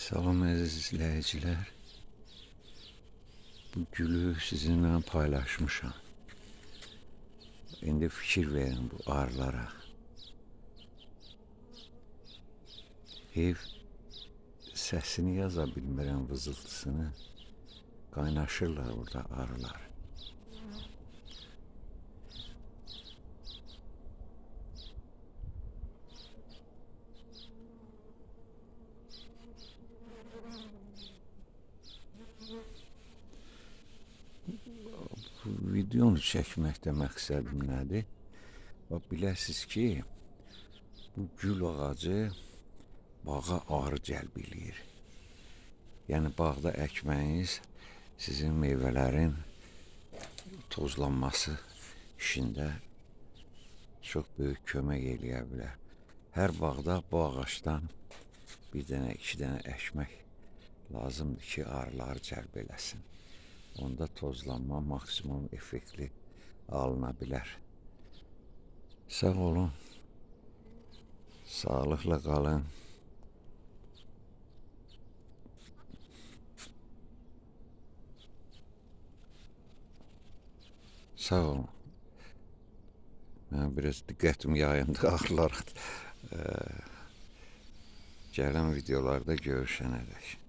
Salam əziz izləyicilər. Bu gülü sizinlə paylaşmışam. İndi fikir verin bu arılara. Ev səsini yaza bilmirəm, vızıltısını. Qaynaşırlar orada arılar. Bu videonu çəkməkdə məqsədim nədir? Biləsiniz ki, bu gül ağacı bağa arı cəlb eləyir. Yəni bağda əkməyiniz sizin meyvələrin tozlanması işində çox böyük kömək eləyə bilər. Hər bağda bu ağacdan bir dənə, iki dənə əkmək lazımdır ki, arıları cəlb eləsin. Onda tozlanma maksimum effektli alına bilər. Sağ olun, sağlıqla qalın. Sağ olun. Mən biraz diqqətim yayındı arılara. Gələn videolarda görüşənədək.